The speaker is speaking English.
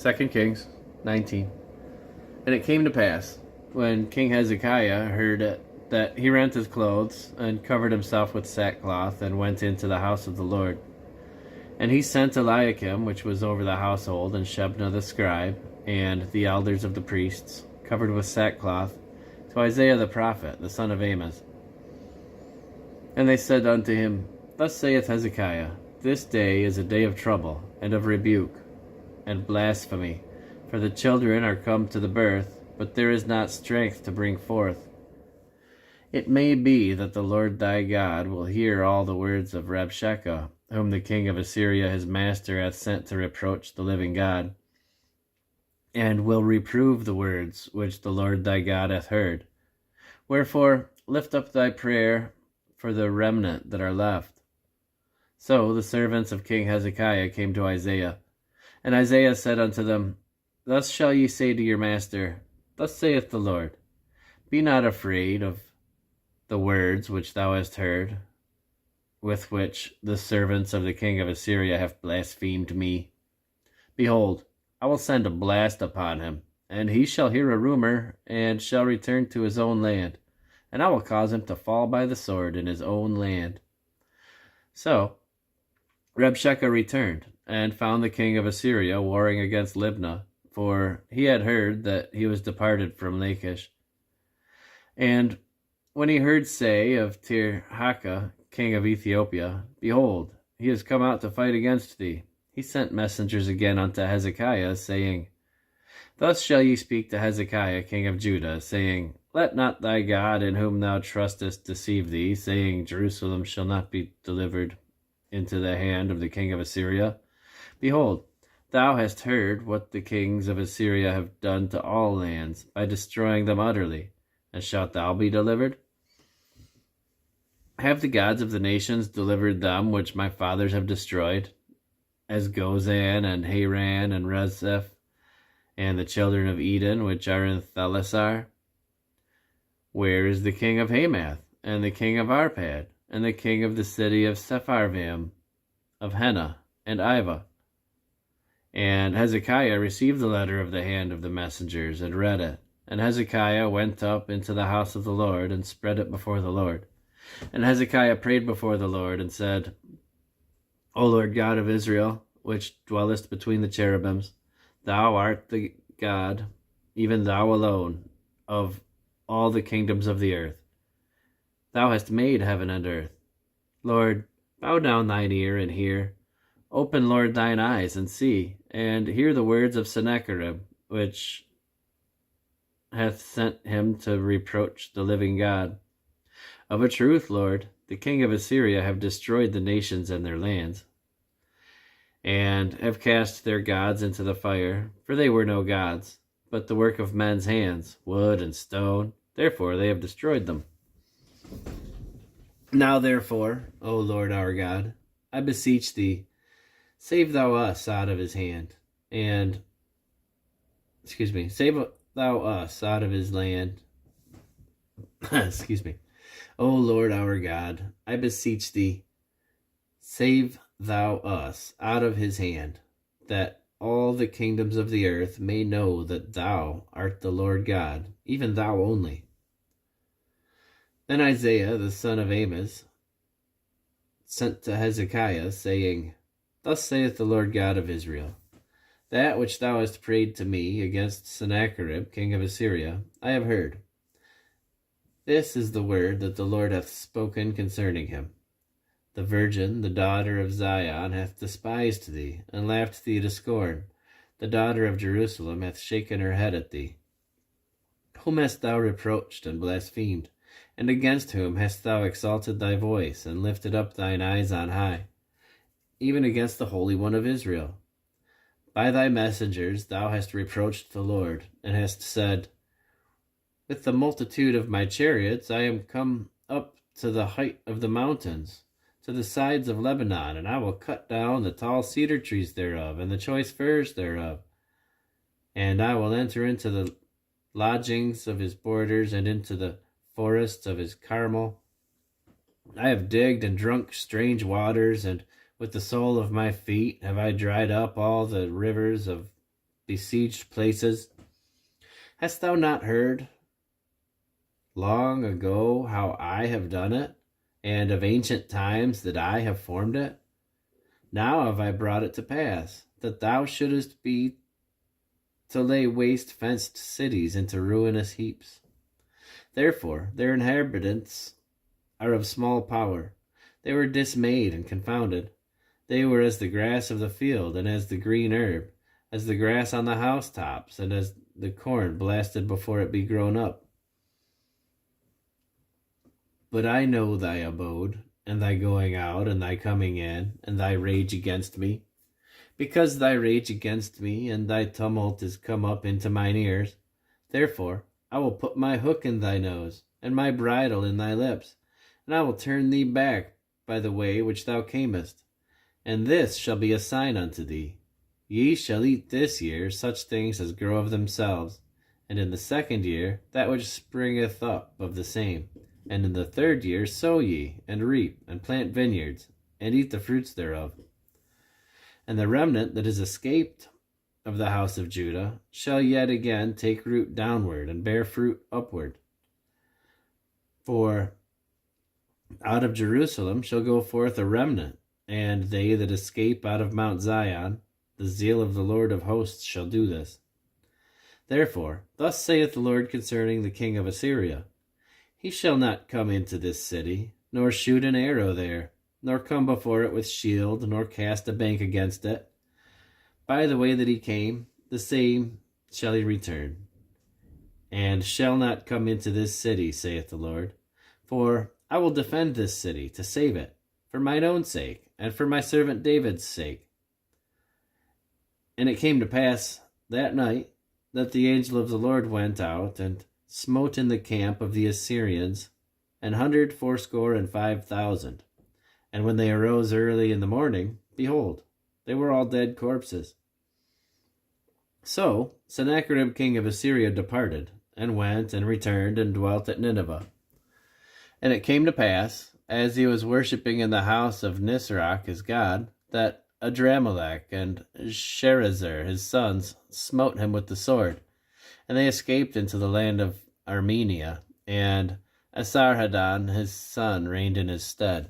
2 Kings 19. And it came to pass, when King Hezekiah heard it, that he rent his clothes, and covered himself with sackcloth, and went into the house of the Lord. And he sent Eliakim, which was over the household, and Shebna the scribe, and the elders of the priests, covered with sackcloth, to Isaiah the prophet, the son of Amos. And they said unto him, Thus saith Hezekiah, This day is a day of trouble, and of rebuke, and blasphemy, for the children are come to the birth, but there is not strength to bring forth. It may be that the Lord thy God will hear all the words of Rabshakeh, whom the king of Assyria his master hath sent to reproach the living God, and will reprove the words which the Lord thy God hath heard. Wherefore lift up thy prayer for the remnant that are left. So the servants of King Hezekiah came to Isaiah, and Isaiah said unto them, Thus shall ye say to your master, Thus saith the Lord, Be not afraid of the words which thou hast heard, with which the servants of the king of Assyria have blasphemed me. Behold, I will send a blast upon him, and he shall hear a rumor, and shall return to his own land, and I will cause him to fall by the sword in his own land. So Rabshakeh returned, and found the king of Assyria warring against Libnah, for he had heard that he was departed from Lachish. And when he heard say of Tirhakah, king of Ethiopia, Behold, he is come out to fight against thee, he sent messengers again unto Hezekiah, saying, Thus shall ye speak to Hezekiah, king of Judah, saying, Let not thy God in whom thou trustest deceive thee, saying, Jerusalem shall not be delivered into the hand of the king of Assyria. Behold, thou hast heard what the kings of Assyria have done to all lands, by destroying them utterly, and shalt thou be delivered? Have the gods of the nations delivered them which my fathers have destroyed, as Gozan and Haran and Rezeph, and the children of Eden which are in Thelasar? Where is the king of Hamath, and the king of Arpad, and the king of the city of Sepharvaim, of Hena and Iva? And Hezekiah received the letter of the hand of the messengers, and read it. And Hezekiah went up into the house of the Lord, and spread it before the Lord. And Hezekiah prayed before the Lord, and said, O Lord God of Israel, which dwellest between the cherubims, thou art the God, even thou alone, of all the kingdoms of the earth. Thou hast made heaven and earth. Lord, bow down thine ear and hear. Open, Lord, thine eyes and see, and hear the words of Sennacherib, which hath sent him to reproach the living God. Of a truth, Lord, the king of Assyria have destroyed the nations and their lands, and have cast their gods into the fire, for they were no gods, but the work of men's hands, wood and stone. Therefore they have destroyed them. Now therefore, O Lord our God, I beseech thee, save thou us out of his hand, save thou us out of his land. O Lord our God, I beseech thee, save thou us out of his hand, that all the kingdoms of the earth may know that thou art the Lord God, even thou only. Then Isaiah the son of Amos sent to Hezekiah, saying, Thus saith the Lord God of Israel, That which thou hast prayed to me against Sennacherib, king of Assyria, I have heard. This is the word that the Lord hath spoken concerning him. The virgin, the daughter of Zion, hath despised thee, and laughed thee to scorn. The daughter of Jerusalem hath shaken her head at thee. Whom hast thou reproached and blasphemed? And against whom hast thou exalted thy voice, and lifted up thine eyes on high? Even against the Holy One of Israel. By thy messengers thou hast reproached the Lord, and hast said, With the multitude of my chariots I am come up to the height of the mountains, to the sides of Lebanon, and I will cut down the tall cedar trees thereof, and the choice firs thereof. And I will enter into the lodgings of his borders, and into the forests of his Carmel. I have digged and drunk strange waters, and with the sole of my feet have I dried up all the rivers of besieged places? Hast thou not heard long ago how I have done it, and of ancient times that I have formed it? Now have I brought it to pass, that thou shouldest be to lay waste fenced cities into ruinous heaps. Therefore their inhabitants are of small power. They were dismayed and confounded. They were as the grass of the field, and as the green herb, as the grass on the housetops, and as the corn blasted before it be grown up. But I know thy abode, and thy going out, and thy coming in, and thy rage against me. Because thy rage against me, and thy tumult is come up into mine ears, therefore I will put my hook in thy nose, and my bridle in thy lips, and I will turn thee back by the way which thou camest. And this shall be a sign unto thee. Ye shall eat this year such things as grow of themselves, and in the second year that which springeth up of the same. And in the third year sow ye, and reap, and plant vineyards, and eat the fruits thereof. And the remnant that is escaped of the house of Judah shall yet again take root downward, and bear fruit upward. For out of Jerusalem shall go forth a remnant, and they that escape out of Mount Zion, the zeal of the Lord of hosts shall do this. Therefore, thus saith the Lord concerning the king of Assyria, He shall not come into this city, nor shoot an arrow there, nor come before it with shield, nor cast a bank against it. By the way that he came, the same shall he return, and shall not come into this city, saith the Lord. For I will defend this city to save it, for mine own sake, and for my servant David's sake. And it came to pass that night that the angel of the Lord went out, and smote in the camp of the Assyrians 185,000. And when they arose early in the morning, behold, they were all dead corpses. So Sennacherib king of Assyria departed, and went and returned, and dwelt at Nineveh. And it came to pass, as he was worshipping in the house of Nisroch his god, that Adramelech and Sharezer his sons smote him with the sword, and they escaped into the land of Armenia, and Esarhaddon his son reigned in his stead.